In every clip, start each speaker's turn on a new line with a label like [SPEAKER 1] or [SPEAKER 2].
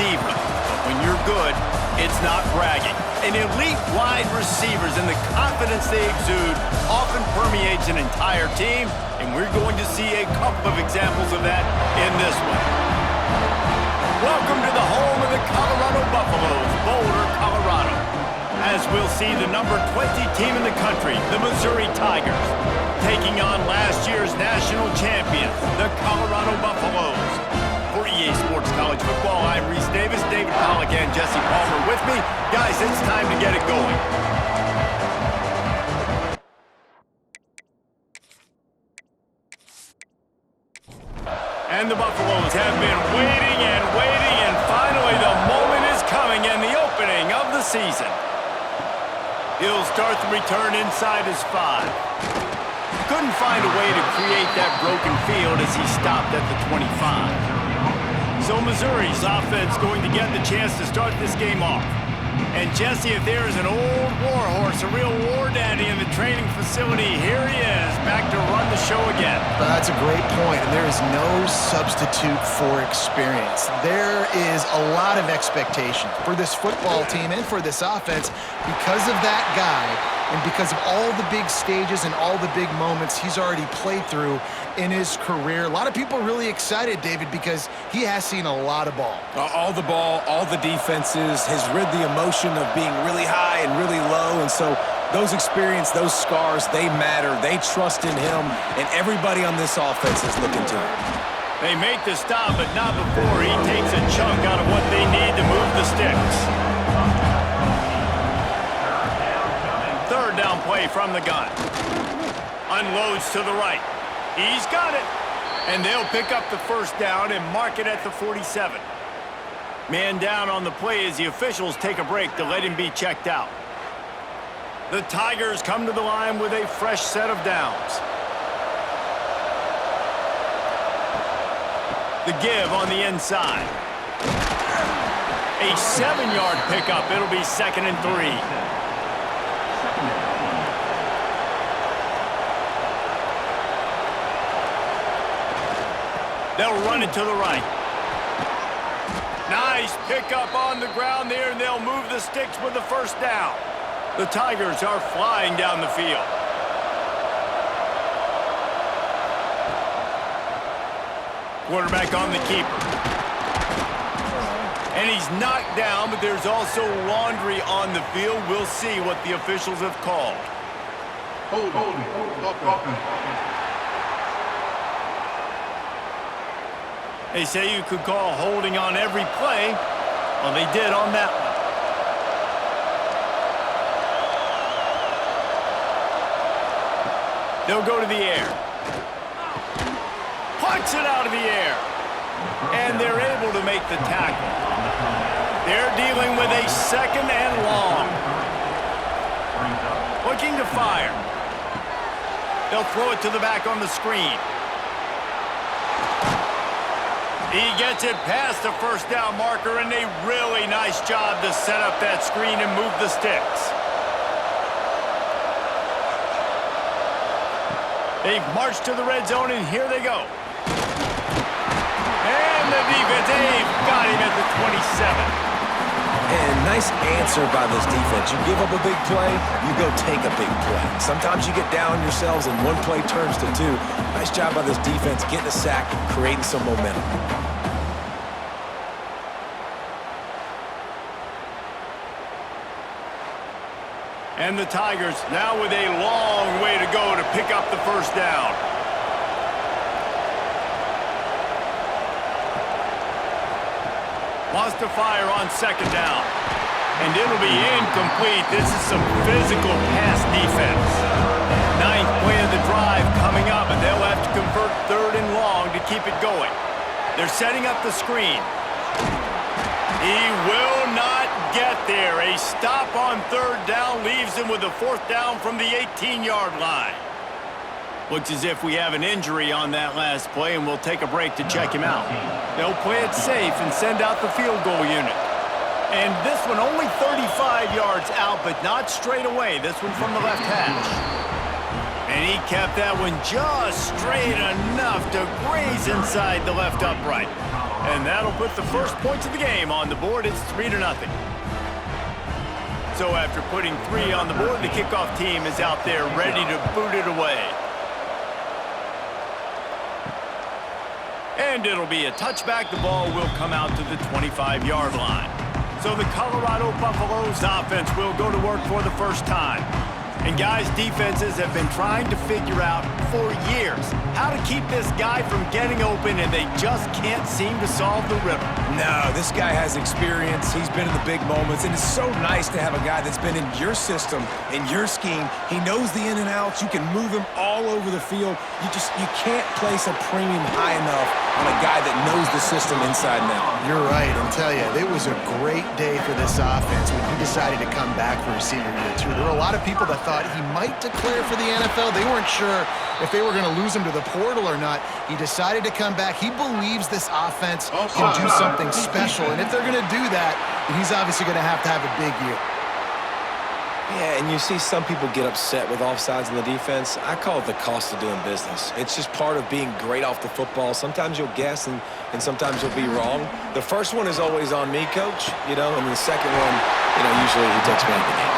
[SPEAKER 1] diva. But when you're good, it's not bragging. And elite wide receivers and the confidence they exude often permeates an entire team, and we're going to see a couple of examples of that in this one. Welcome to the home of the Colorado Buffaloes, Boulder, Colorado. As we'll see the number 20 team in the country, the Missouri Tigers, taking on last year's national champions, the Colorado Buffaloes. For EA Sports College Football, I'm Reese Davis, David Pollack, and Jesse Palmer with me. Guys, it's time to get it going. And the Buffaloes have been waiting, and finally the moment is coming and the opening of the season. He'll start the return inside his 5. Couldn't find a way to create that broken field as he stopped at the 25. So Missouri's offense going to get the chance to start this game off. And Jesse, if there is an old war horse, a real war daddy in the training facility, here he is, back to run the show again.
[SPEAKER 2] That's a great point, and there is no substitute for experience. There is a lot of expectation for this football team and for this offense because of that guy and because of all the big stages and all the big moments he's already played through in his career. A lot of people are really excited, David, because he has seen a lot of ball.
[SPEAKER 3] All the ball, all the defenses, has rid the emotion of being really high and really low, and so those experience, those scars, they matter. They trust in him, and everybody on this offense is looking to him.
[SPEAKER 1] They make the stop, but not before he takes a chunk out of what they need to move the sticks. Third down play from the gun. Unloads to the right. He's got it. And they'll pick up the first down and mark it at the 47. Man down on the play as the officials take a break to let him be checked out. The Tigers come to the line with a fresh set of downs. The give on the inside. A 7-yard pickup. It'll be 2nd and 3. They'll run it to the right. Nice pickup on the ground there, and they'll move the sticks with the first down. The Tigers are flying down the field. Quarterback on the keeper. And he's knocked down, but there's also laundry on the field. We'll see what the officials have called. They say you could call holding on every play. Well, they did on that one. They'll go to the air. Punch it out of the air. And they're able to make the tackle. They're dealing with a 2nd and long. Looking to fire. They'll throw it to the back on the screen. He gets it past the first down marker, and a really nice job to set up that screen and move the sticks. They've marched to the red zone, and here they go. And the defense, they've got him at the 27.
[SPEAKER 3] And nice answer by this defense. You give up a big play, you go take a big play. Sometimes you get down yourselves and one play turns to 2. Nice job by this defense getting a sack, creating some momentum.
[SPEAKER 1] And the Tigers now with a long way to go to pick up the first down. Wants to fire on 2nd down. And it'll be incomplete. This is some physical pass defense. 9th play of the drive coming up, and they'll have to convert 3rd and long to keep it going. They're setting up the screen. He will not get there. A stop on 3rd down leaves him with a 4th down from the 18-yard line. Looks as if we have an injury on that last play, and we'll take a break to check him out. They'll play it safe and send out the field goal unit. And this one only 35 yards out, but not straight away. This one from the left hash. And he kept that one just straight enough to graze inside the left upright. And that'll put the first points of the game on the board. It's 3-0. So after putting 3 on the board, the kickoff team is out there ready to boot it away. And it'll be a touchback. The ball will come out to the 25-yard line. So the Colorado Buffaloes offense will go to work for the first time. And guys, defenses have been trying to figure out for years how to keep this guy from getting open, and they just can't seem to solve the riddle.
[SPEAKER 3] No, this guy has experience. He's been in the big moments, and it's so nice to have a guy that's been in your system, in your scheme. He knows the in and outs. You can move him all over the field. You can't place a premium high enough on a guy that knows the system inside and out.
[SPEAKER 2] You're right. I'll tell you, it was a great day for this offense when he decided to come back for his senior year, too. There were a lot of people that thought he might declare for the NFL. They weren't sure if they were going to lose him to the portal or not. He decided to come back. He believes this offense can do something special, and if they're going to do that, then he's obviously going to have a big year.
[SPEAKER 3] Yeah, and you see some people get upset with offsides in the defense. I call it the cost of doing business. It's just part of being great off the football. Sometimes you'll guess, and sometimes you'll be wrong. The first one is always on me, Coach, and the second one, usually he takes me out of the game.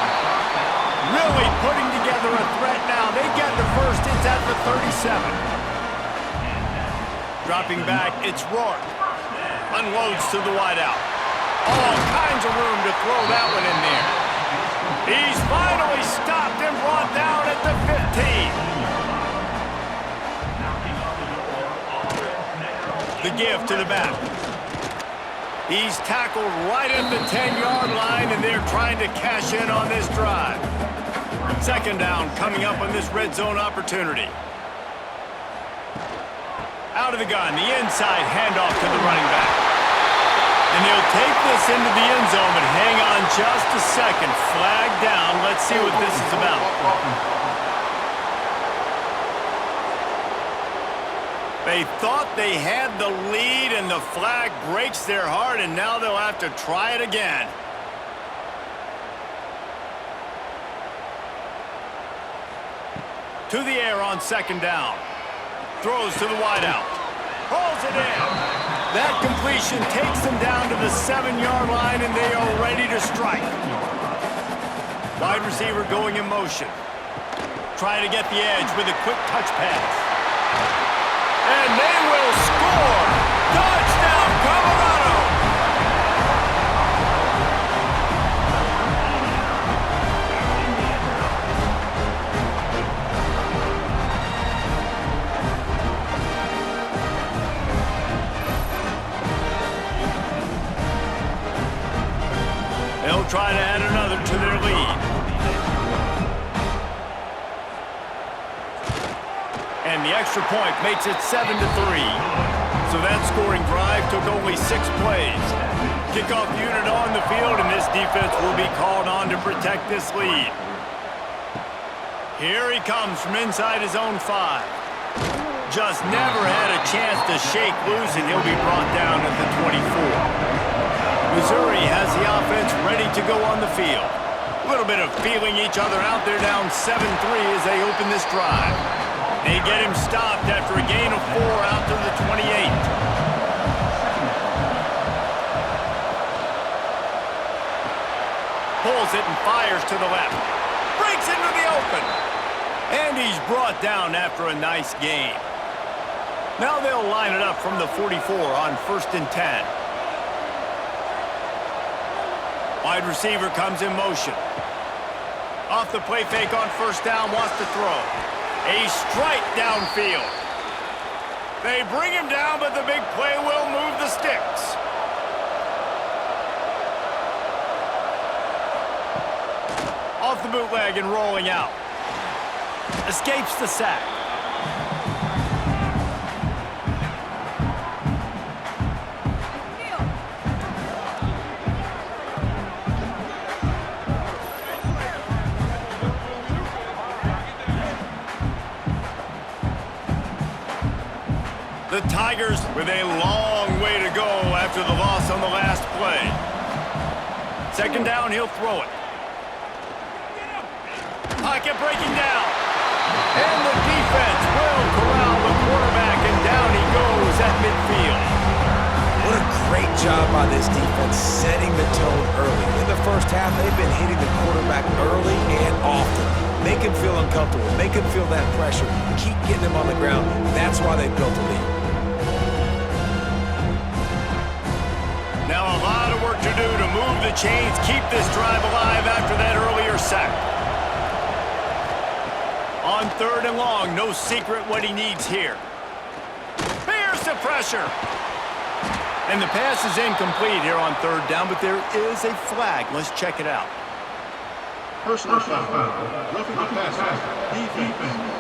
[SPEAKER 1] Really putting together a threat now. They get the first. It's at the 37. Dropping back, it's Rourke. Unloads to the wideout. All kinds of room to throw that one in there. He's finally stopped and brought down at the 15. The give to the back. He's tackled right at the 10-yard line, and they're trying to cash in on this drive. Second down coming up on this red zone opportunity. Out of the gun, the inside handoff to the running back. And they'll take this into the end zone, but hang on just a second. Flag down. Let's see what this is about. They thought they had the lead, and the flag breaks their heart, and now they'll have to try it again. To the air on second down. Throws to the wideout. Pulls it in. That completion takes them down to the 7-yard line, and they are ready to strike. Wide receiver going in motion. Trying to get the edge with a quick touch pass. And they will score! Touchdown, Colorado! They'll try to add another to their lead. And the extra point makes it 7-3. So that scoring drive took only 6 plays. Kickoff unit on the field, and this defense will be called on to protect this lead. Here he comes from inside his own 5. Just never had a chance to shake loose, and he'll be brought down at the 24. Missouri has the offense ready to go on the field. A little bit of feeling each other out. They're down 7-3 as they open this drive. They get him stopped after a gain of 4 out to the 28. Pulls it and fires to the left. Breaks into the open. And he's brought down after a nice gain. Now they'll line it up from the 44 on 1st and 10. Wide receiver comes in motion. Off the play fake on 1st down, wants to throw. A strike downfield. They bring him down, but the big play will move the sticks. Off the bootleg and rolling out. Escapes the sack. The Tigers with a long way to go after the loss on the last play. Second down, he'll throw it. Pocket breaking down. And the defense will corral the quarterback, and down he goes at midfield.
[SPEAKER 3] What a great job by this defense setting the tone early. In the first half, they've been hitting the quarterback early and often. Make him feel uncomfortable. Make him feel that pressure. Keep getting him on the ground. That's why they built a lead.
[SPEAKER 1] Now a lot of work to do to move the chains, keep this drive alive after that earlier sack. On 3rd and long, no secret what he needs here. Here's the pressure. And the pass is incomplete here on 3rd down, but there is a flag. Let's check it out.
[SPEAKER 4] Personal foul. Roughing the passer. Defense.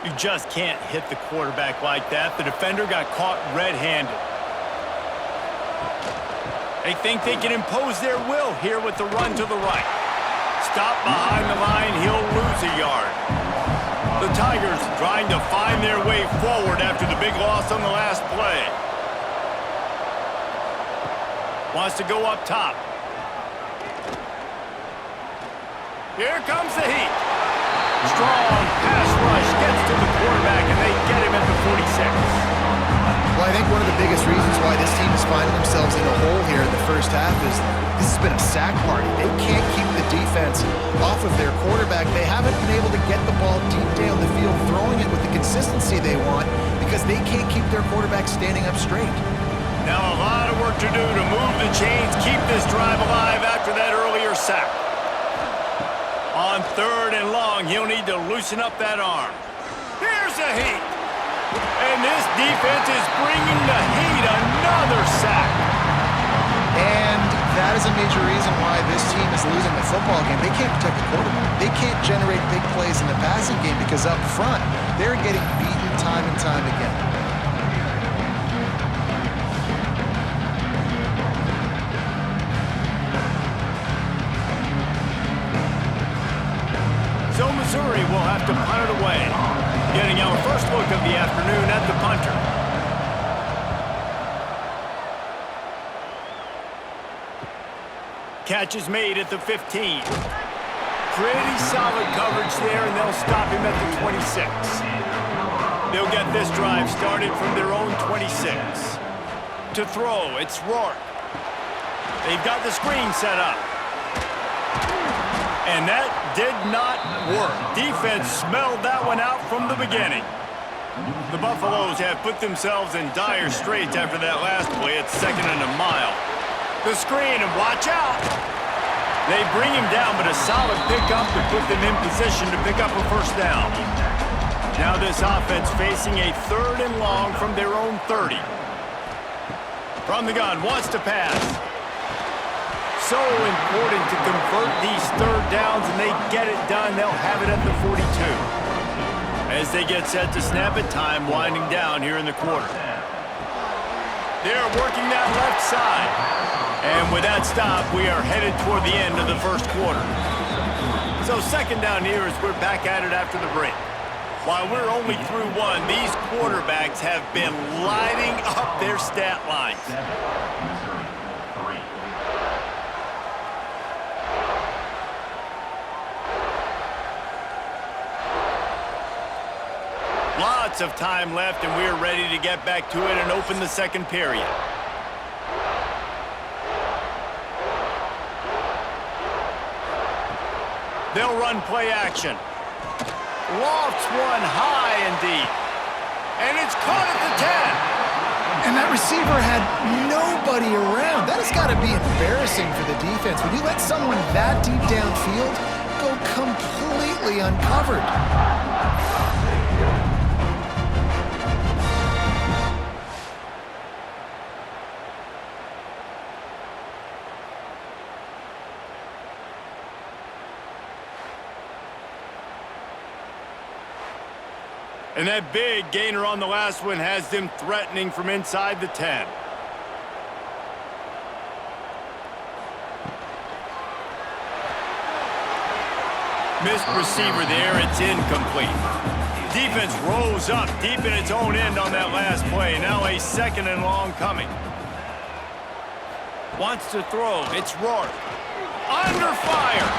[SPEAKER 1] You just can't hit the quarterback like that. The defender got caught red-handed. They think they can impose their will here with the run to the right. Stop behind the line, he'll lose a yard. The Tigers trying to find their way forward after the big loss on the last play. Wants to go up top. Here comes the heat. Strong pass rush gets to the quarterback, and they get him at the 46.
[SPEAKER 2] Well, I think one of the biggest reasons why this team is finding themselves in a hole here in the first half is this has been a sack party. They can't keep the defense off of their quarterback. They haven't been able to get the ball deep down the field, throwing it with the consistency they want because they can't keep their quarterback standing up straight.
[SPEAKER 1] Now a lot of work to do to move the chains, keep this drive alive after that earlier sack. On 3rd and long, he'll need to loosen up that arm. Here's the heat. And this defense is bringing the heat. Another sack.
[SPEAKER 2] And that is a major reason why this team is losing the football game. They can't protect the quarterback. They can't generate big plays in the passing game because up front, they're getting beaten time and time again.
[SPEAKER 1] So Missouri will have to punt it away. Getting our first look of the afternoon at the punter. Catch is made at the 15. Pretty solid coverage there, and they'll stop him at the 26. They'll get this drive started from their own 26. To throw, it's Rourke. They've got the screen set up. And that did not work. Defense smelled that one out from the beginning. The Buffaloes have put themselves in dire straits after that last play at 2nd and a mile. The screen, and watch out! They bring him down, but a solid pickup to put them in position to pick up a first down. Now this offense facing a 3rd and long from their own 30. From the gun, wants to pass. So important to convert these 3rd downs, and they get it done. They'll have it at the 42. As they get set to snap it, time winding down here in the quarter. They're working that left side. And with that stop, we are headed toward the end of the first quarter. So 2nd down here as we're back at it after the break. While we're only through one, these quarterbacks have been lighting up their stat lines. Lots of time left, and we're ready to get back to it and open the 2nd period. They'll run play action. Lofts one high and deep. And it's caught at the 10.
[SPEAKER 2] And that receiver had nobody around. That has got to be embarrassing for the defense. When you let someone that deep downfield go completely uncovered.
[SPEAKER 1] And that big gainer on the last one has them threatening from inside the 10. Missed receiver there, it's incomplete. Defense rolls up deep in its own end on that last play. Now a 2nd and long coming. Wants to throw, it's Rourke. Under fire.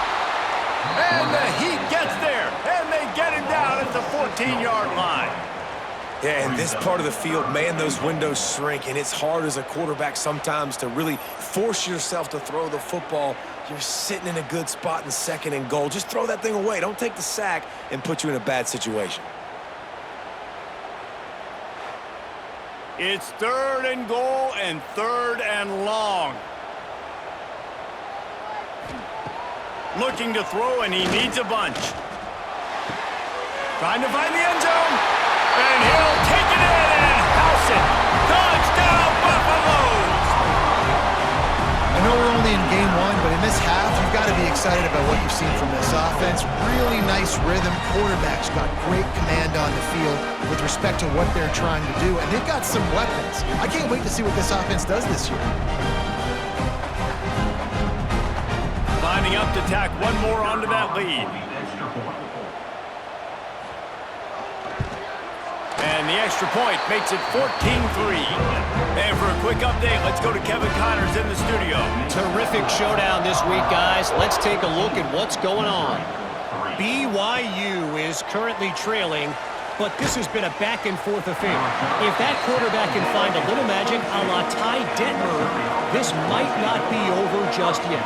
[SPEAKER 1] And the Heat gets there, and they get him down at the 14-yard line.
[SPEAKER 3] Yeah, in this part of the field, man, those windows shrink, and it's hard as a quarterback sometimes to really force yourself to throw the football. You're sitting in a good spot in second and goal. Just throw that thing away. Don't take the sack and put you in a bad situation.
[SPEAKER 1] It's 3rd and goal and 3rd and long. Looking to throw, and he needs a bunch. Trying to find the end zone. And he'll take it in and house it. Touchdown, Buffaloes!
[SPEAKER 2] I know we're only in game 1, but in this half, you've got to be excited about what you've seen from this offense. Really nice rhythm. Quarterback's got great command on the field with respect to what they're trying to do, and they've got some weapons. I can't wait to see what this offense does this year.
[SPEAKER 1] Lining up to tack one more onto that lead. And the extra point makes it 14-3. And for a quick update, let's go to Kevin Connors in the studio.
[SPEAKER 5] Terrific showdown this week, guys. Let's take a look at what's going on. BYU is currently trailing, but this has been a back-and-forth affair. If that quarterback can find a little magic a la Ty Detmer, this might not be over just yet.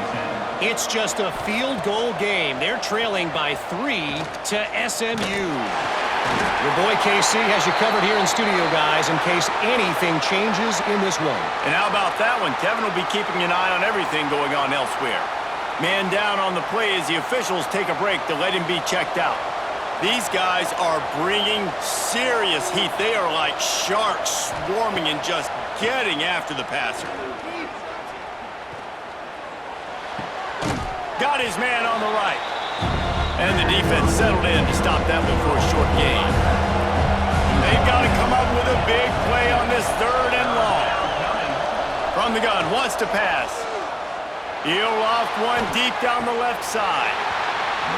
[SPEAKER 5] It's just a field goal game. They're trailing by 3 to SMU. Your boy KC has you covered here in studio, guys, in case anything changes in this one.
[SPEAKER 1] And how about that one? Kevin will be keeping an eye on everything going on elsewhere. Man down on the play as the officials take a break to let him be checked out. These guys are bringing serious heat. They are like sharks swarming and just getting after the passer. Got his man on the right. And the defense settled in to stop that one for a short gain. They've got to come up with a big play on this 3rd and long. From the gun, wants to pass. He'll loft one deep down the left side.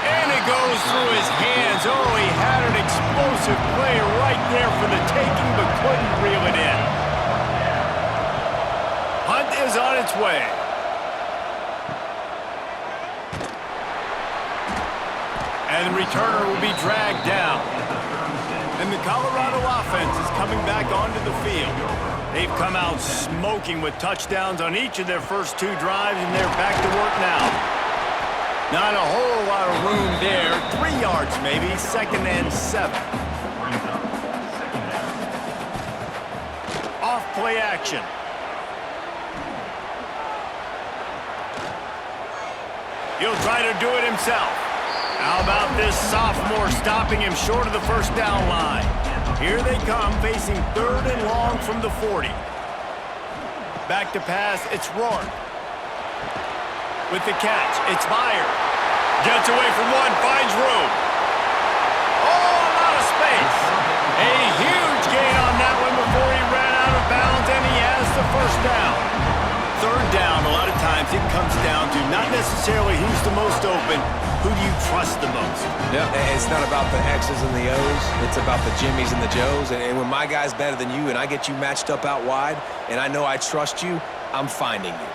[SPEAKER 1] And it goes through his hands. Oh, he had an explosive play right there for the taking, but couldn't reel it in. Hunt is on its way. And the returner will be dragged down. And the Colorado offense is coming back onto the field. They've come out smoking with touchdowns on each of their first 2 drives, and they're back to work now. Not a whole lot of room there. 3 yards maybe, 2nd and 7. Off play action. He'll try to do it himself. How about this sophomore stopping him short of the first down line? Here they come, facing 3rd and long from the 40. Back to pass, it's Rourke. With the catch, it's Meyer. Gets away from one, finds room. Oh, a lot of space. A huge gain on that one before he ran out of bounds, and he has the first down. 3rd down, a lot of times it comes down to not necessarily who's the most open, who do you trust the most?
[SPEAKER 3] Yeah, it's not about the X's and the O's. It's about the Jimmys and the Joes. And when my guy's better than you and I get you matched up out wide and I know I trust you, I'm finding you.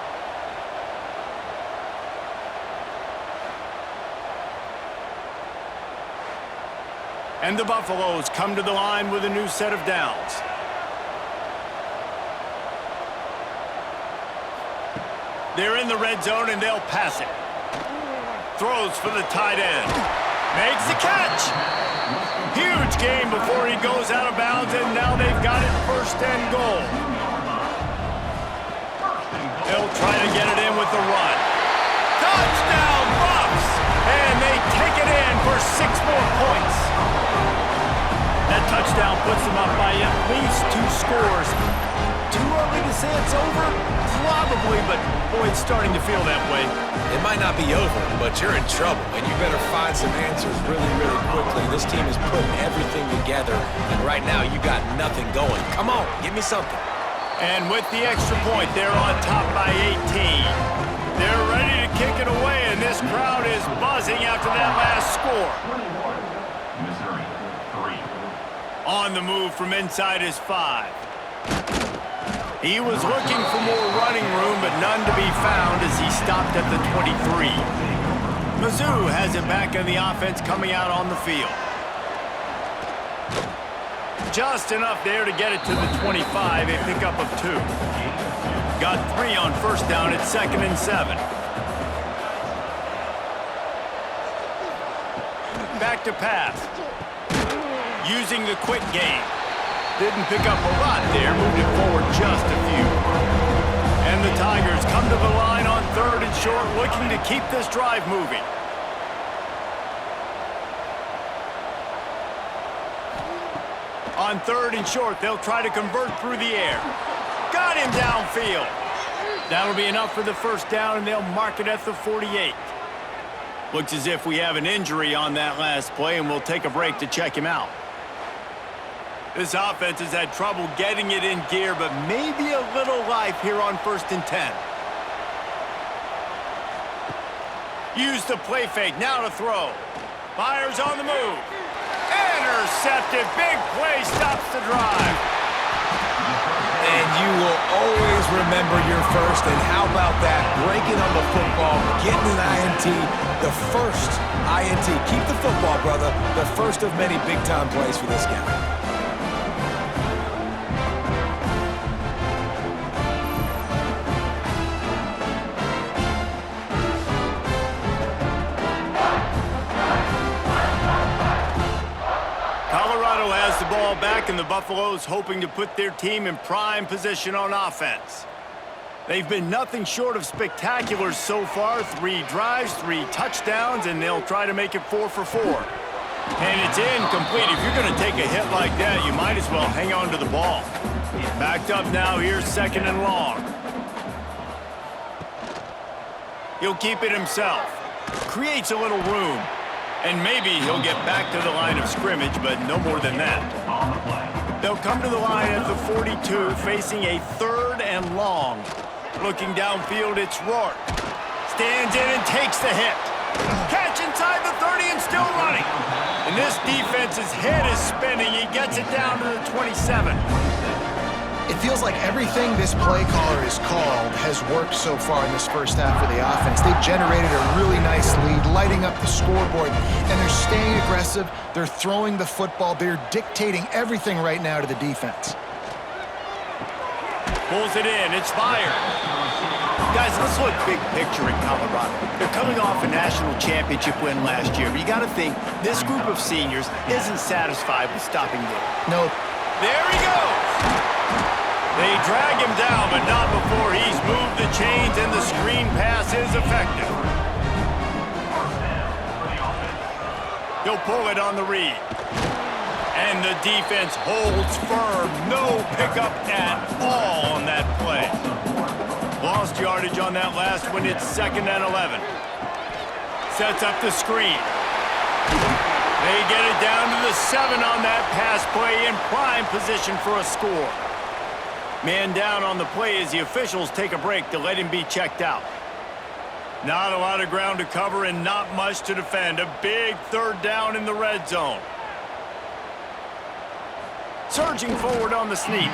[SPEAKER 1] And the Buffaloes come to the line with a new set of downs. They're in the red zone, and they'll pass it. Throws for the tight end. Makes the catch. Huge gain before he goes out of bounds, and now they've got it 1st and goal. They'll try to get it in with the run. Touchdown, Buffs! And they take it in for 6 more points. That touchdown puts them up by at least 2 scores. Too early to say it's over? Probably, but boy, it's starting to feel that way.
[SPEAKER 3] It might not be over, but you're in trouble, and you better find some answers really, really quickly. This team is putting everything together, and right now you got nothing going. Come on, give me something.
[SPEAKER 1] And with the extra point, they're on top by 18. They're ready to kick it away, and this crowd is buzzing after that last score. On the move from inside his 5. He was looking for more running room, but none to be found as he stopped at the 23. Mizzou has it back on the offense coming out on the field. Just enough there to get it to the 25, a pickup of 2. Got 3 on first down at 2nd and 7. Back to pass. Using the quick game. Didn't pick up a lot there, moved it forward just a few. And the Tigers come to the line on 3rd and short, looking to keep this drive moving. On 3rd and short, they'll try to convert through the air. Got him downfield. That'll be enough for the first down, and they'll mark it at the 48. Looks as if we have an injury on that last play, and we'll take a break to check him out. This offense has had trouble getting it in gear, but maybe a little life here on 1st and 10. Use the play fake, now to throw. Fires on the move. Intercepted, big play, stops the drive.
[SPEAKER 3] And you will always remember your first, and how about that? Breaking on the football, getting an INT, the first INT. Keep the football, brother. The first of many big-time plays for this guy.
[SPEAKER 1] Colorado has the ball back, and the Buffaloes hoping to put their team in prime position on offense. They've been nothing short of spectacular so far. 3 drives, 3 touchdowns, and they'll try to make it 4 for 4. And it's incomplete. If you're going to take a hit like that, you might as well hang on to the ball. Backed up now here, 2nd and long. He'll keep it himself. Creates a little room. And maybe he'll get back to the line of scrimmage, but no more than that. They'll come to the line at the 42, facing a 3rd and long. Looking downfield, it's Rourke. Stands in and takes the hit. Catch inside the 30 and still running. And this defense's head is spinning. He gets it down to the 27.
[SPEAKER 2] It feels like everything this play caller has called has worked so far in this first half of the offense. They've generated a really nice lead, lighting up the scoreboard, and they're staying aggressive. They're throwing the football. They're dictating everything right now to the defense.
[SPEAKER 1] Pulls it in. It's fired. Guys, let's look big picture in Colorado. They're coming off a national championship win last year, but you got to think this group of seniors isn't satisfied with stopping there.
[SPEAKER 2] Nope.
[SPEAKER 1] There he goes. They drag him down, but not before he's moved the chains, and the screen pass is effective. He'll pull it on the read. And the defense holds firm. No pickup at all on that play. Lost yardage on that last one. It's 2nd and 11. Sets up the screen. They get it down to the 7 on that pass play, in prime position for a score. Man down on the play as the officials take a break to let him be checked out. Not a lot of ground to cover and not much to defend. A big 3rd down in the red zone. Surging forward on the sneak.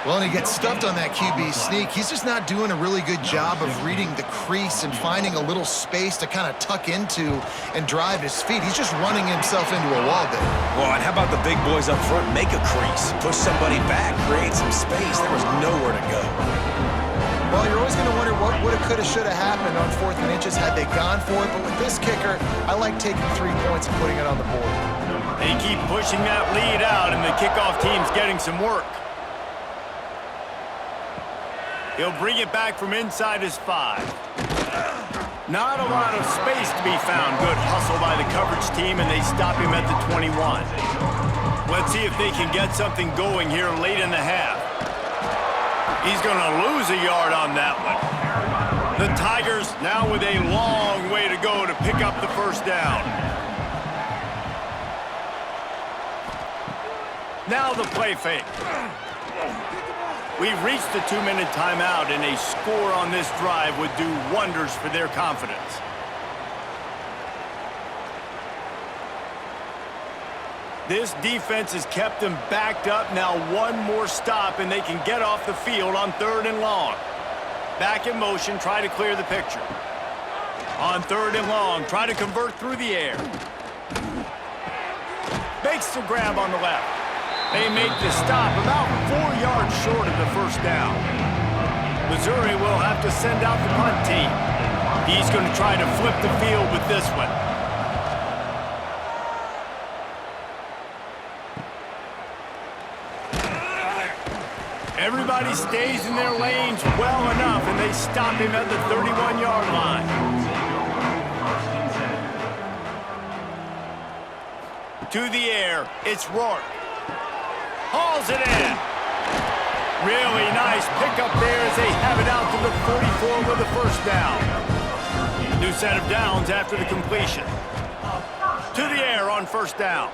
[SPEAKER 2] Well, and he gets stuffed on that QB sneak. He's just not doing a really good job of reading the crease and finding a little space to kind of tuck into and drive his feet. He's just running himself into a wall there.
[SPEAKER 3] Well, and how about the big boys up front? Make a crease, push somebody back, create some space. There was nowhere to go.
[SPEAKER 2] Well, you're always going to wonder what woulda, coulda, shoulda happened on 4th and inches had they gone for it. But with this kicker, I like taking 3 points and putting it on the board.
[SPEAKER 1] They keep pushing that lead out, and the kickoff team's getting some work. He'll bring it back from inside his 5. Not a lot of space to be found. Good hustle by the coverage team, and they stop him at the 21. Let's see if they can get something going here late in the half. He's going to lose a yard on that one. The Tigers now with a long way to go to pick up the first down. Now the play fake. We've reached the 2-minute timeout, and a score on this drive would do wonders for their confidence. This defense has kept them backed up. Now 1 more stop, and they can get off the field on 3rd and long. Back in motion, try to clear the picture. On 3rd and long, try to convert through the air. Makes the grab on the left. They make the stop about 4 yards short of the first down. Missouri will have to send out the punt team. He's going to try to flip the field with this one. Everybody stays in their lanes well enough, and they stop him at the 31-yard line. To the air, it's Rourke. Hauls it in. Really nice pickup there as they have it out to the 44 with the first down. New set of downs after the completion. To the air on first down.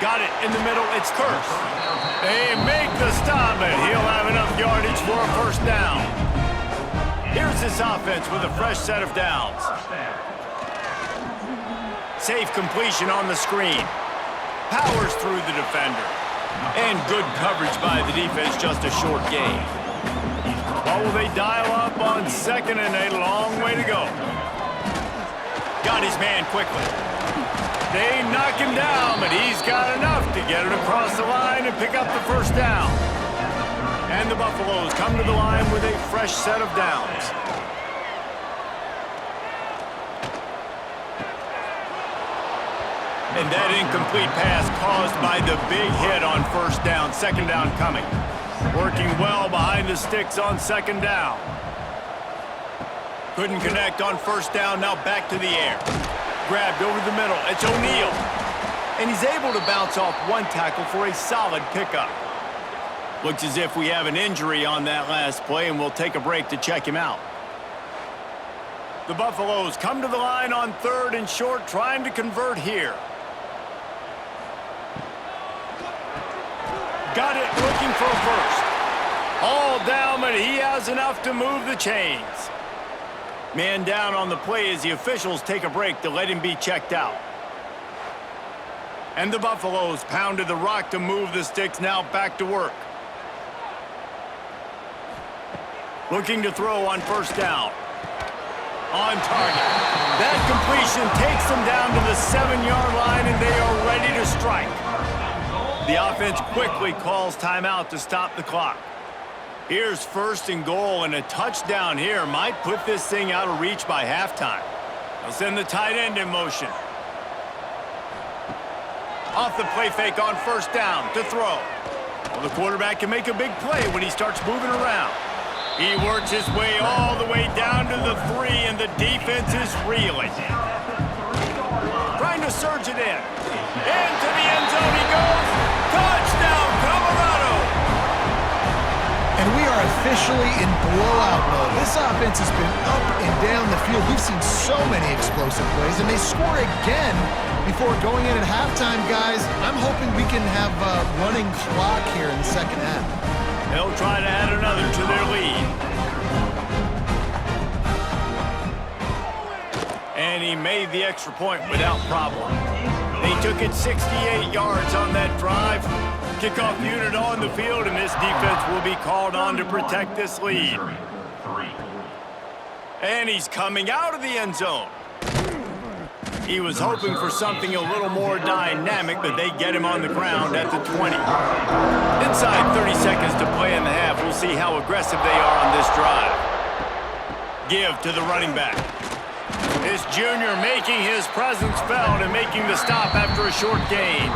[SPEAKER 1] Got it in the middle, it's Curse. They make the stop, and he'll have enough yardage for a first down. Here's this offense with a fresh set of downs. Safe completion on the screen. Powers through the defender. And good coverage by the defense, just a short gain. Oh, will they dial up on 2nd and a long way to go. Got his man quickly. They knock him down, but he's got enough to get it across the line and pick up the first down. And the Buffaloes come to the line with a fresh set of downs. And that incomplete pass caused by the big hit on first down. 2nd down coming. Working well behind the sticks on 2nd down. Couldn't connect on first down, now back to the air. Grabbed over the middle, it's O'Neal. And he's able to bounce off one tackle for a solid pickup. Looks as if we have an injury on that last play, and we'll take a break to check him out. The Buffaloes come to the line on 3rd and short, trying to convert here. Got it, looking for a first. All down, but he has enough to move the chains. Man down on the play as the officials take a break to let him be checked out. And the Buffaloes pounded the rock to move the sticks, now back to work. Looking to throw on first down. On target. That completion takes them down to the 7-yard line, and they are ready to strike. The offense quickly calls timeout to stop the clock. Here's 1st and goal, and a touchdown here might put this thing out of reach by halftime. They'll send the tight end in motion. Off the play fake on first down to throw. Well, the quarterback can make a big play when he starts moving around. He works his way all the way down to the 3, and the defense is reeling. Trying to surge it in. Into the end zone he goes. Touchdown, Colorado!
[SPEAKER 2] And we are officially in blowout mode. This offense has been up and down the field. We've seen so many explosive plays, and they score again before going in at halftime, guys. I'm hoping we can have a running clock here in the 2nd half.
[SPEAKER 1] They'll try to add another to their lead. And he made the extra point without problem. They took it 68 yards on that drive. Kickoff unit on the field, and this defense will be called on to protect this lead. And he's coming out of the end zone. He was hoping for something a little more dynamic, but they get him on the ground at the 20. Inside 30 seconds to play in the half. We'll see how aggressive they are on this drive. Give to the running back. This junior making his presence felt and making the stop after a short gain.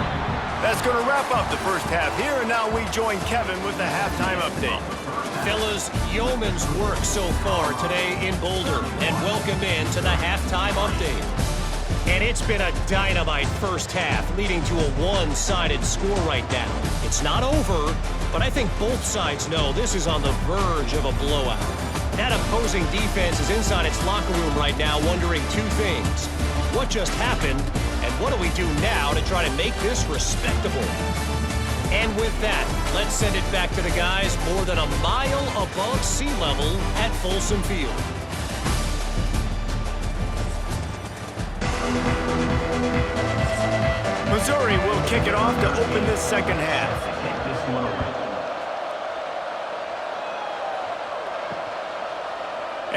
[SPEAKER 1] That's going to wrap up the first half here, and now we join Kevin with the halftime update.
[SPEAKER 5] Fellas, yeoman's work so far today in Boulder, and welcome in to the halftime update. And it's been a dynamite first half, leading to a one-sided score right now. It's not over, but I think both sides know this is on the verge of a blowout. That opposing defense is inside its locker room right now wondering 2 things. What just happened, and what do we do now to try to make this respectable? And with that, let's send it back to the guys more than a mile above sea level at Folsom Field.
[SPEAKER 1] Missouri will kick it off to open this second half.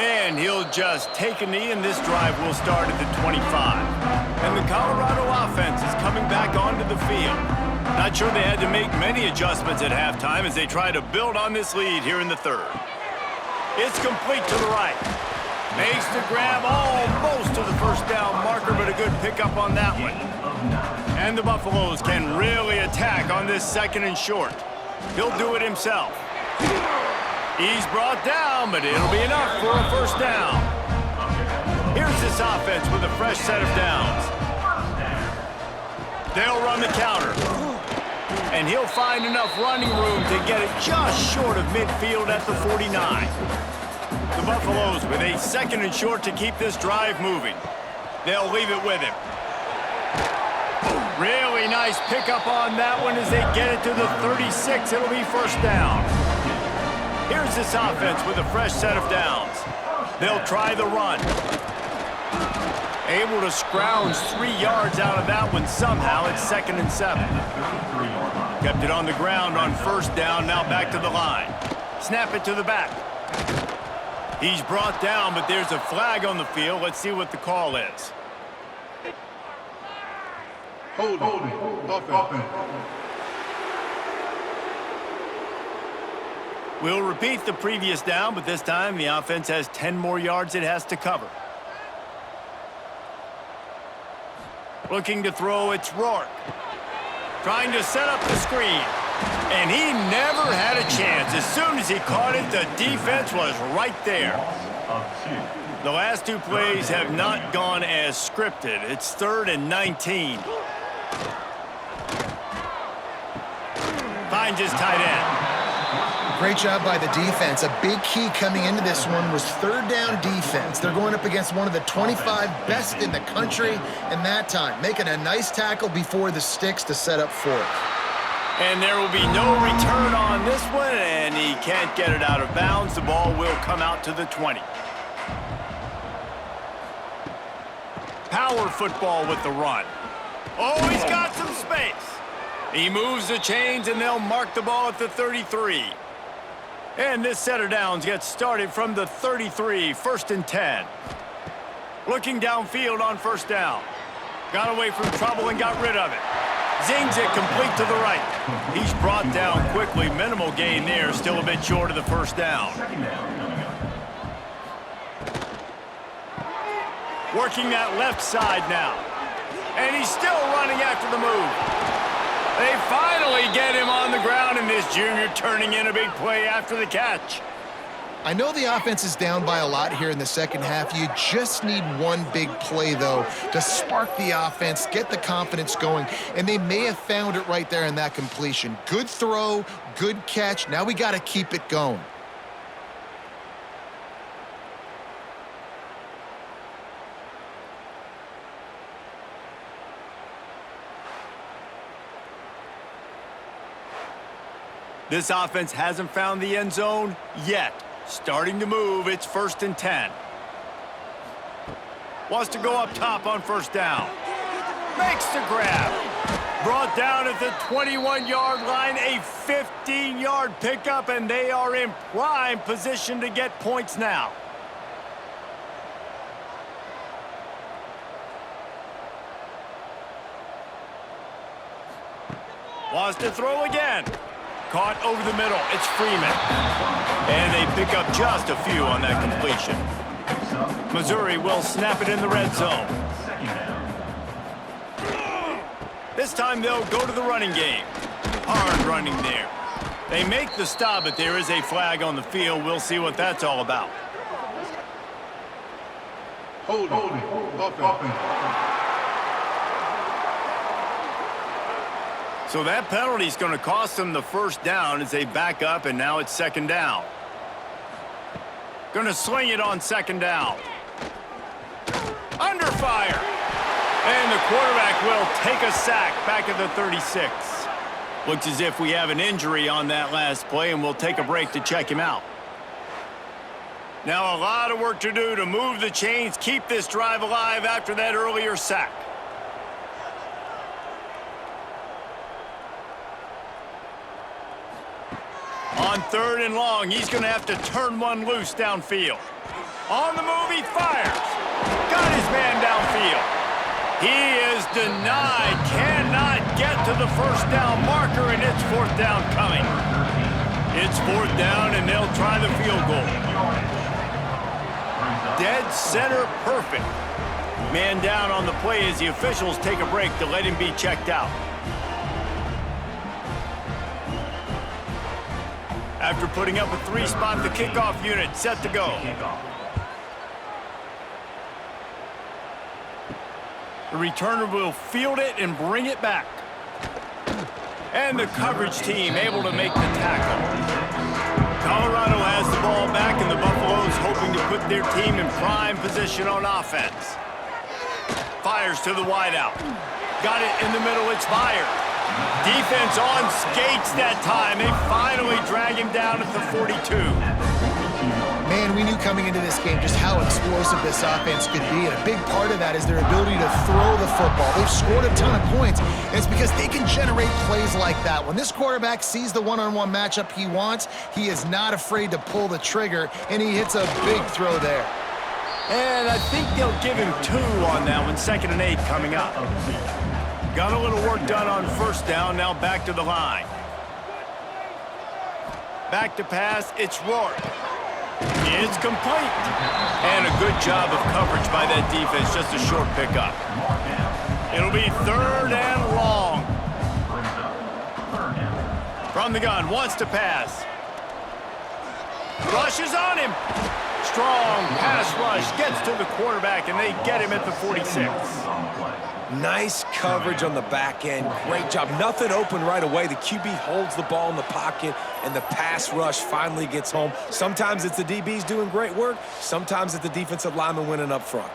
[SPEAKER 1] And he'll just take a knee, and this drive will start at the 25. And the Colorado offense is coming back onto the field. Not sure they had to make many adjustments at halftime as they try to build on this lead here in the third. It's complete to the right. Makes the grab almost to the first down marker, but a good pickup on that one. And the Buffaloes can really attack on this second and short. He'll do it himself. He's brought down, but it'll be enough for a first down. Here's this offense with a fresh set of downs. They'll run the counter. And he'll find enough running room to get it just short of midfield at the 49. The Buffaloes with a second and short to keep this drive moving. They'll leave it with him. Really nice pickup on that one as they get it to the 36. It'll be first down. Here's this offense with a fresh set of downs. They'll try the run. Able to scrounge 3 yards out of that one somehow. It's 2nd and 7. Kept it on the ground on first down. Now back to the line. Snap it to the back. He's brought down, but there's a flag on the field. Let's see what the call is.
[SPEAKER 4] Holding. Offense.
[SPEAKER 1] We'll repeat the previous down, but this time the offense has 10 more yards it has to cover. Looking to throw, it's Rourke. Trying to set up the screen. And he never had a chance. As soon as he caught it, the defense was right there. The last 2 plays have not gone as scripted. It's 3rd and 19. Finds his tight end.
[SPEAKER 2] Great job by the defense. A big key coming into this one was 3rd down defense. They're going up against one of the 25 best in the country in that time, making a nice tackle before the sticks to set up 4th.
[SPEAKER 1] And there will be no return on this one, and he can't get it out of bounds. The ball will come out to the 20. Power football with the run. Oh, he's got some space. He moves the chains, and they'll mark the ball at the 33. And this set of downs gets started from the 33, 1st and 10. Looking downfield on first down. Got away from trouble and got rid of it. Zings it complete to the right. He's brought down quickly. Minimal gain there, still a bit short of the first down. Working that left side now. And he's still running after the move. They finally get him on the ground, and this junior turning in a big play after the catch.
[SPEAKER 2] I know the offense is down by a lot here in the second half. You just need one big play, though, to spark the offense, get the confidence going, and they may have found it right there in that completion. Good throw, good catch. Now we got to keep it going.
[SPEAKER 1] This offense hasn't found the end zone yet. Starting to move, it's 1st and 10. Wants to go up top on first down. Makes the grab. Brought down at the 21-yard line, a 15-yard pickup, and they are in prime position to get points now. Wants to throw again. Caught over the middle. It's Freeman. And they pick up just a few on that completion. Missouri will snap it in the red zone. This time they'll go to the running game. Hard running there. They make the stop, but there is a flag on the field. We'll see what that's all about.
[SPEAKER 4] Holding. Offense.
[SPEAKER 1] So that penalty is going to cost them the first down as they back up, and now it's 2nd down. Going to sling it on 2nd down. Under fire. And the quarterback will take a sack back at the 36. Looks as if we have an injury on that last play, and we'll take a break to check him out. Now a lot of work to do to move the chains, keep this drive alive after that earlier sack. On 3rd and long, he's going to have to turn one loose downfield. On the move, he fires. Got his man downfield. He is denied. Cannot get to the first down marker, and it's fourth down coming. It's fourth down, and they'll try the field goal. Dead center perfect. Man down on the play as the officials take a break to let him be checked out. After putting up a 3-spot, the kickoff unit set to go. The returner will field it and bring it back. And the coverage team able to make the tackle. Colorado has the ball back, and the Buffaloes hoping to put their team in prime position on offense. Fires to the wideout. Got it in the middle, it's fired. Defense on skates that time. They finally drag him down at the 42.
[SPEAKER 2] Man, we knew coming into this game just how explosive this offense could be, and a big part of that is their ability to throw the football. They've scored a ton of points, and it's because they can generate plays like that. When this quarterback sees the one-on-one matchup he wants, he is not afraid to pull the trigger, and he hits a big throw there.
[SPEAKER 1] And I think they'll give him 2 on that one, 2nd and 8 coming up. Got a little work done on first down, now back to the line. Back to pass, it's Rourke. It's complete. And a good job of coverage by that defense, just a short pickup. It'll be 3rd and long. From the gun, wants to pass. Rushes on him. Strong pass rush, gets to the quarterback, and they get him at the 46.
[SPEAKER 3] Nice coverage on the back end. Great job. Nothing open right away. The QB holds the ball in the pocket, and the pass rush finally gets home. Sometimes it's the DBs doing great work. Sometimes it's the defensive lineman winning up front.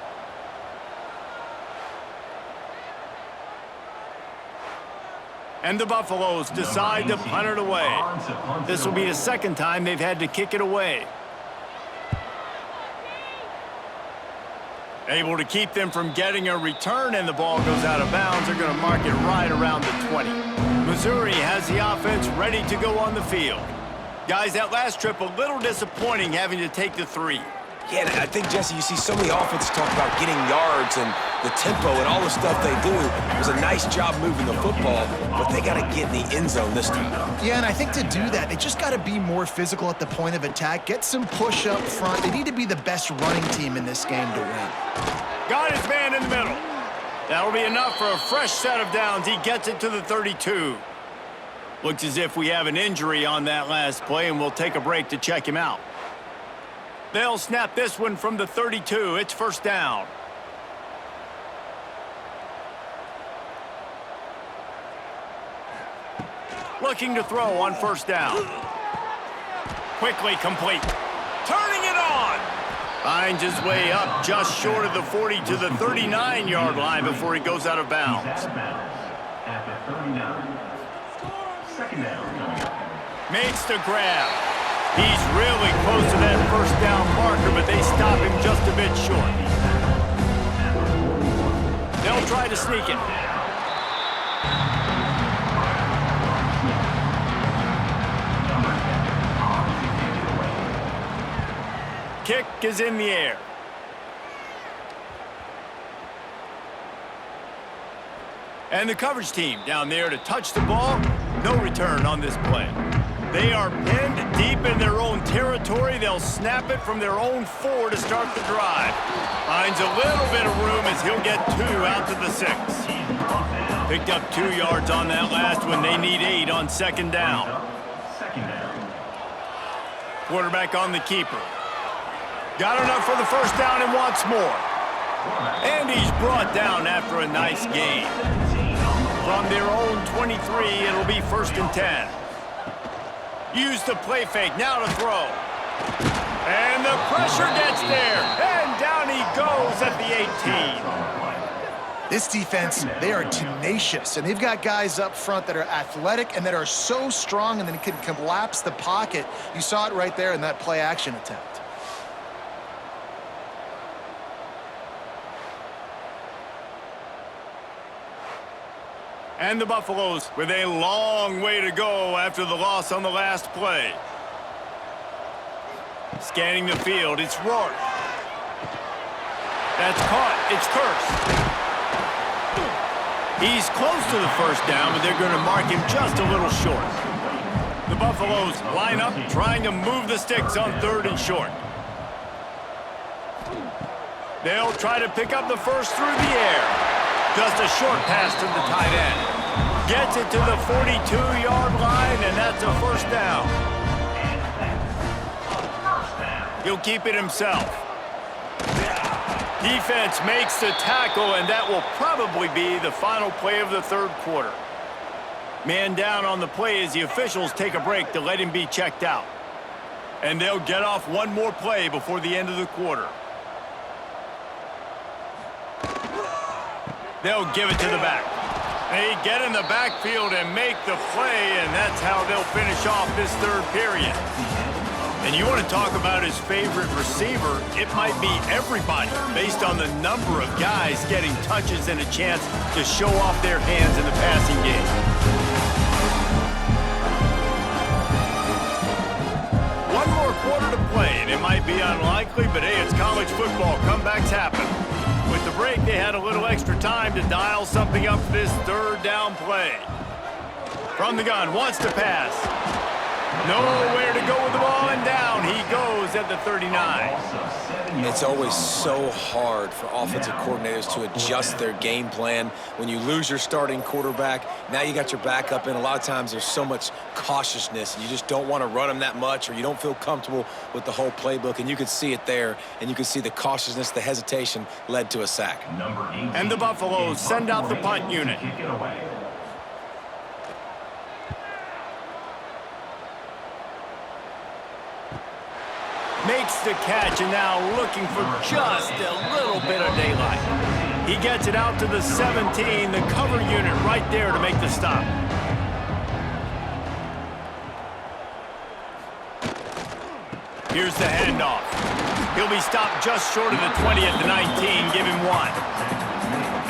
[SPEAKER 1] And the Buffaloes decide to punt it away. This will be the 2nd time they've had to kick it away. Able to keep them from getting a return, and the ball goes out of bounds. They're going to mark it right around the 20. Missouri has the offense ready to go on the field. Guys, that last trip, a little disappointing having to take the 3.
[SPEAKER 3] Yeah, and I think, Jesse, you see so many offenses talk about getting yards and the tempo and all the stuff they do. It was a nice job moving the football, but they got to get in the end zone this time.
[SPEAKER 2] Yeah, and I think to do that, they just got to be more physical at the point of attack, get some push up front. They need to be the best running team in this game to win.
[SPEAKER 1] Got his man in the middle. That'll be enough for a fresh set of downs. He gets it to the 32. Looks as if we have an injury on that last play, and we'll take a break to check him out. They'll snap this one from the 32. It's first down. Looking to throw on first down. Quickly complete. Turning it on. Finds his way up just short of the 40 to the 39-yard line before he goes out of bounds. Makes the grab. He's really close to that first down marker, but they stop him just a bit short. They'll try to sneak it. Kick is in the air. And the coverage team down there to touch the ball. No return on this play. They are pinned deep in their own territory. They'll snap it from their own 4 to start the drive. Finds a little bit of room as he'll get 2 out to the 6. Picked up 2 yards on that last one. They need 8 on second down. Quarterback on the keeper. Got enough for the first down and wants more. And he's brought down after a nice gain. From their own 23, it'll be first and 10. Use the play fake, now to throw. And the pressure gets there. And down he goes at the 18.
[SPEAKER 2] This defense, they are tenacious, and they've got guys up front that are athletic and that are so strong and then can collapse the pocket. You saw it right there in that play action attempt.
[SPEAKER 1] And the Buffaloes with a long way to go after the loss on the last play. Scanning the field, it's Rourke. That's caught. It's Curse. He's close to the first down, but they're going to mark him just a little short. The Buffaloes line up, trying to move the sticks on 3rd and short. They'll try to pick up the first through the air. Just a short pass to the tight end. Gets it to the 42-yard line, and that's a first down. He'll keep it himself. Defense makes the tackle, and that will probably be the final play of the 3rd quarter. Man down on the play as the officials take a break to let him be checked out. And they'll get off one more play before the end of the quarter. They'll give it to the back. They get in the backfield and make the play, and that's how they'll finish off this 3rd period. And you want to talk about his favorite receiver, it might be everybody based on the number of guys getting touches and a chance to show off their hands in the passing game. One more quarter to play, and it might be unlikely, but hey, it's college football. Comebacks happen. With the break, they had a little extra time to dial something up for this 3rd down play. From the gun, wants to pass. Nowhere to go with the ball, and down he goes at the 39.
[SPEAKER 3] It's always so hard for offensive coordinators to adjust their game plan. When you lose your starting quarterback, now you got your backup in. A lot of times there's so much cautiousness, and you just don't want to run them that much, or you don't feel comfortable with the whole playbook, and you can see it there, and you can see the cautiousness, the hesitation led to a sack.
[SPEAKER 1] And the Buffaloes send out the punt unit. Makes the catch, and now looking for just a little bit of daylight. He gets it out to the 17, the cover unit right there to make the stop. Here's the handoff. He'll be stopped just short of the 20 at the 19, give him 1.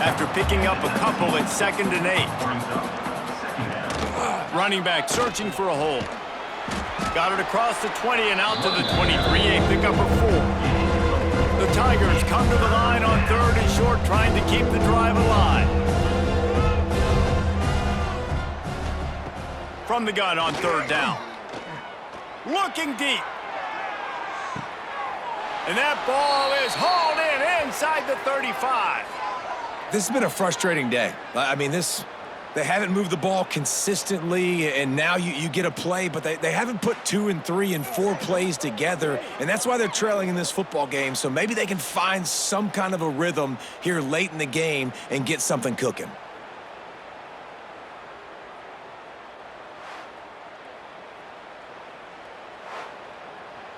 [SPEAKER 1] After picking up a couple at 2nd and 8. Running back searching for a hole. Got it across the 20 and out to the 23, a pickup of 4. The Tigers come to the line on 3rd and short, trying to keep the drive alive. From the gun on 3rd down. Looking deep. And that ball is hauled in inside the 35.
[SPEAKER 3] This has been a frustrating day. I mean, they haven't moved the ball consistently, and now you get a play, but they haven't put 2 and 3 and 4 plays together, and that's why they're trailing in this football game. So maybe they can find some kind of a rhythm here late in the game and get something cooking.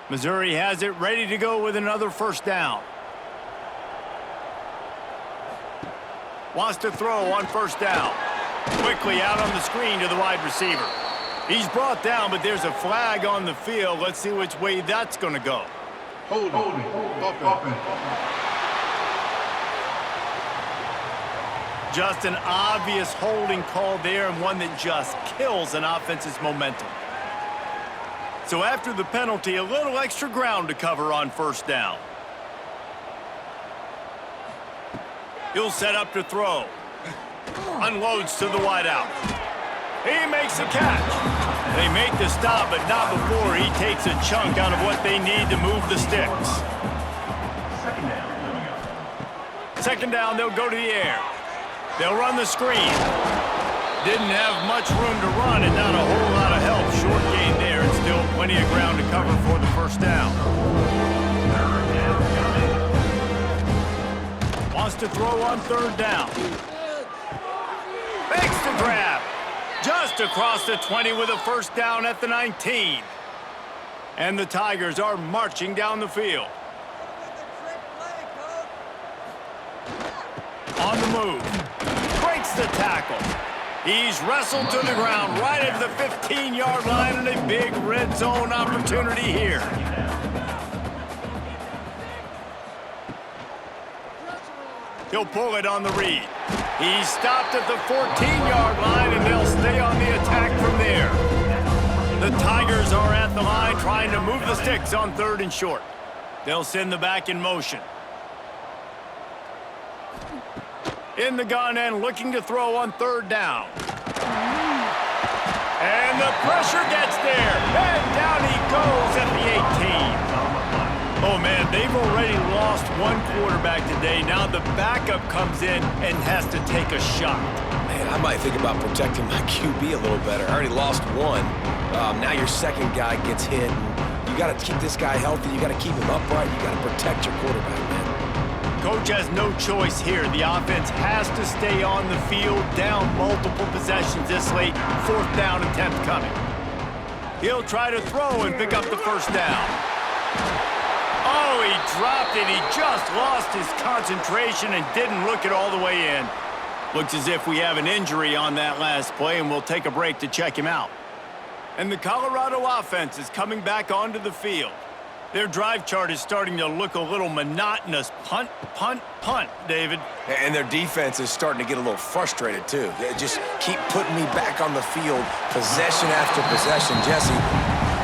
[SPEAKER 1] Missouri has it ready to go with another first down. Wants to throw on first down. Quickly out on the screen to the wide receiver. He's brought down, but there's a flag on the field. Let's see which way that's going to go.
[SPEAKER 4] Holding. Offense.
[SPEAKER 1] Just an obvious holding call there, and one that just kills an offense's momentum. So after the penalty, a little extra ground to cover on first down. He'll set up to throw. Unloads to the wideout. He makes the catch. They make the stop, but not before he takes a chunk out of what they need to move the sticks. Second down, they'll go to the air. They'll run the screen. Didn't have much room to run and not a whole lot of help. Short gain there and still plenty of ground to cover for the first down. Wants to throw on 3rd down. Makes the grab. Just across the 20 with a first down at the 19. And the Tigers are marching down the field. On the move. Breaks the tackle. He's wrestled to the ground right at the 15-yard line, and a big red zone opportunity here. He'll pull it on the read. He's stopped at the 14-yard line, and they'll stay on the attack from there. The Tigers are at the line trying to move the sticks on 3rd and short. They'll send the back in motion. In the gun and looking to throw on third down. And the pressure gets there. And down he goes at the 18. Oh, man, they've already lost one quarterback today. Now the backup comes in and has to take a shot.
[SPEAKER 3] Man, I might think about protecting my QB a little better. I already lost one. Now your second guy gets hit. You got to keep this guy healthy. You got to keep him upright. You got to protect your quarterback, man.
[SPEAKER 1] Coach has no choice here. The offense has to stay on the field, down multiple possessions this late. Fourth down attempt coming. He'll try to throw and pick up the first down. Oh, he dropped it. He just lost his concentration and didn't look it all the way in. Looks as if we have an injury on that last play, and we'll take a break to check him out. And the Colorado offense is coming back onto the field. Their drive chart is starting to look a little monotonous. Punt, punt, punt, David.
[SPEAKER 3] And their defense is starting to get a little frustrated, too. They just keep putting me back on the field, possession after possession. Jesse,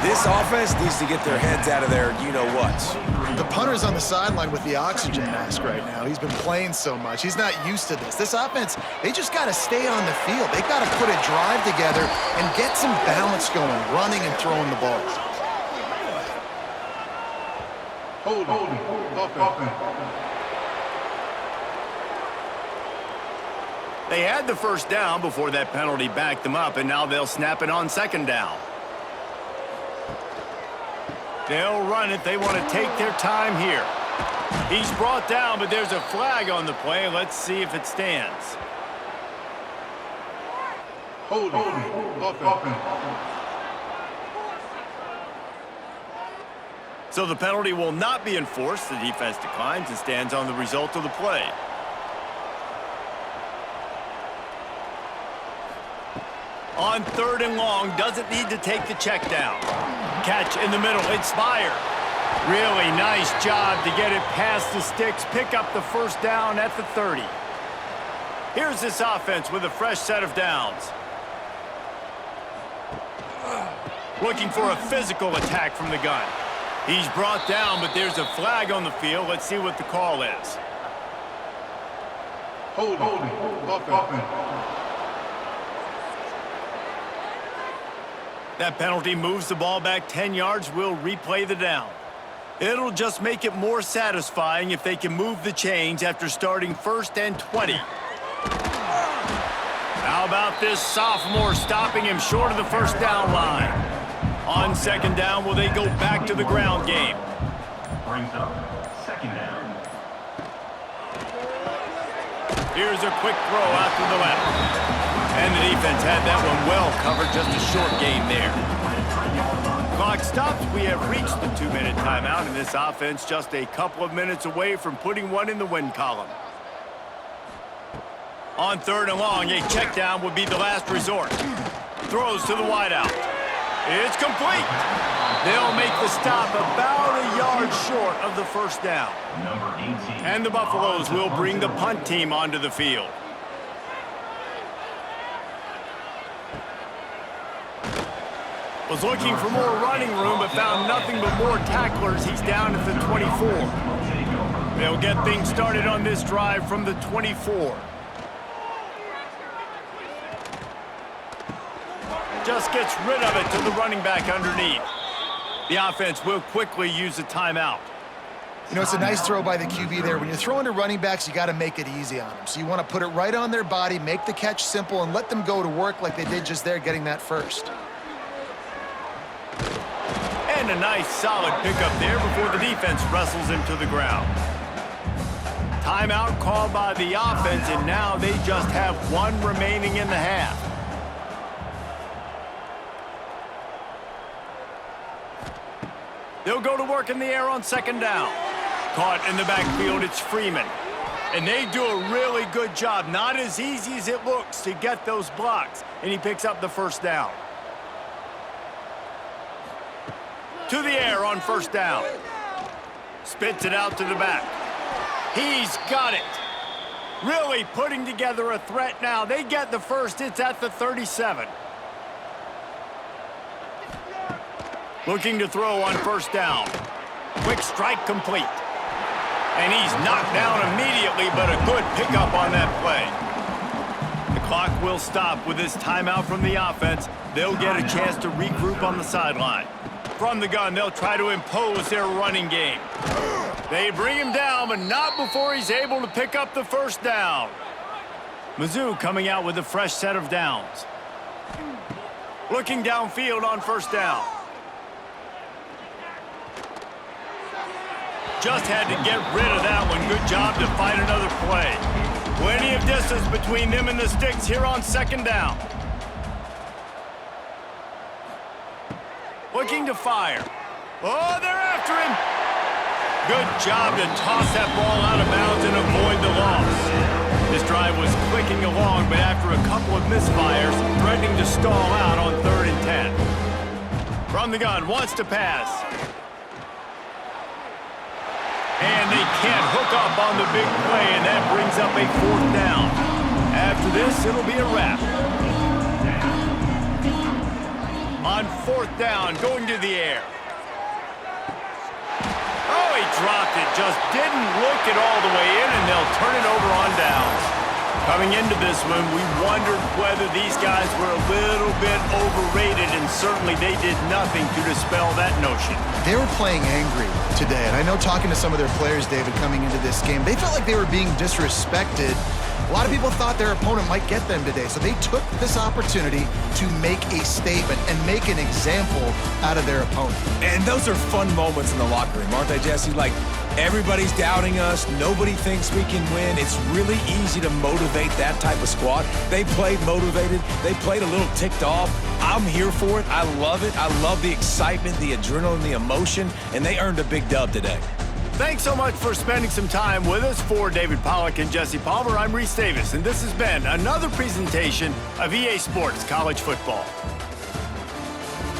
[SPEAKER 3] this offense needs to get their heads out of their you-know-whats.
[SPEAKER 2] The punter's on the sideline with the oxygen mask right now. He's been playing so much. He's not used to this. This offense, they just got to stay on the field. They got to put a drive together and get some balance going, running and throwing the ball.
[SPEAKER 4] Holding. Offense.
[SPEAKER 1] They had the first down before that penalty backed them up, and now they'll snap it on second down. They'll run it. They want to take their time here. He's brought down, but there's a flag on the play. Let's see if it stands.
[SPEAKER 4] Holding. Offense.
[SPEAKER 1] So the penalty will not be enforced. The defense declines and stands on the result of the play. On third and long, doesn't need to take the check down. Catch in the middle, it's Spire. Really nice job to get it past the sticks, pick up the first down at the 30. Here's this offense with a fresh set of downs. Looking for a physical attack from the gun. He's brought down, but there's a flag on the field. Let's see what the call is.
[SPEAKER 4] Holding. Offense.
[SPEAKER 1] That penalty moves the ball back 10 yards. We'll replay the down. It'll just make it more satisfying if they can move the chains after starting 1st and 20. How about this sophomore stopping him short of the first down line? On second down, will they go back to the ground game?
[SPEAKER 6] Brings up second down.
[SPEAKER 1] Here's a quick throw out to the left. And the defense had that one well covered, just a short gain there. Clock stops. We have reached the 2-minute timeout, and this offense just a couple of minutes away from putting one in the win column. On third and long, a check down would be the last resort. Throws to the wideout. It's complete. They'll make the stop about a yard short of the first down.
[SPEAKER 6] Number 18.
[SPEAKER 1] And the Buffaloes will bring the punt team onto the field. Was looking for more running room, but found nothing but more tacklers. He's down at the 24. They'll get things started on this drive from the 24. Just gets rid of it to the running back underneath. The offense will quickly use a timeout.
[SPEAKER 2] You know, it's a nice throw by the QB there. When you're throwing to running backs, you got to make it easy on them. So you want to put it right on their body, make the catch simple, and let them go to work like they did just there, getting that first.
[SPEAKER 1] And a nice solid pickup there before the defense wrestles him to the ground. Timeout called by the offense, and now they just have one remaining in the half. They'll go to work in the air on second down. Caught in the backfield, it's Freeman. And they do a really good job. Not as easy as it looks to get those blocks. And he picks up the first down. To the air on first down. Spits it out to the back. He's got it. Really putting together a threat now. They get the first. It's at the 37. Looking to throw on first down. Quick strike complete. And he's knocked down immediately, but a good pickup on that play. The clock will stop with this timeout from the offense. They'll get a chance to regroup on the sideline. From the gun, they'll try to impose their running game. They bring him down, but not before he's able to pick up the first down. Mizzou coming out with a fresh set of downs. Looking downfield on first down. Just had to get rid of that one. Good job to find another play. Plenty of distance between them and the sticks here on second down. Looking to fire. Oh, they're after him. Good job to toss that ball out of bounds and avoid the loss. This drive was clicking along, but after a couple of misfires, threatening to stall out on 3rd and 10. From the gun, wants to pass. And they can't hook up on the big play, and that brings up a 4th down. After this, it'll be a wrap. On 4th down, going to the air. Oh, he dropped it. Just didn't look it all the way in, and they'll turn it over on downs. Coming into this one, we wondered whether these guys were a little bit overrated, and certainly they did nothing to dispel that notion.
[SPEAKER 2] They were playing angry today, and I know talking to some of their players, David, coming into this game, they felt like they were being disrespected. A lot of people thought their opponent might get them today, so they took this opportunity to make a statement and make an example out of their opponent.
[SPEAKER 3] And those are fun moments in the locker room, aren't they, Jesse? Like, everybody's doubting us. Nobody thinks we can win. It's really easy to motivate that type of squad. They played motivated. They played a little ticked off. I'm here for it. I love it. I love the excitement, the adrenaline, the emotion, and they earned a big dub today.
[SPEAKER 1] Thanks so much for spending some time with us. For David Pollack and Jesse Palmer, I'm Reese Davis, and this has been another presentation of EA Sports College Football.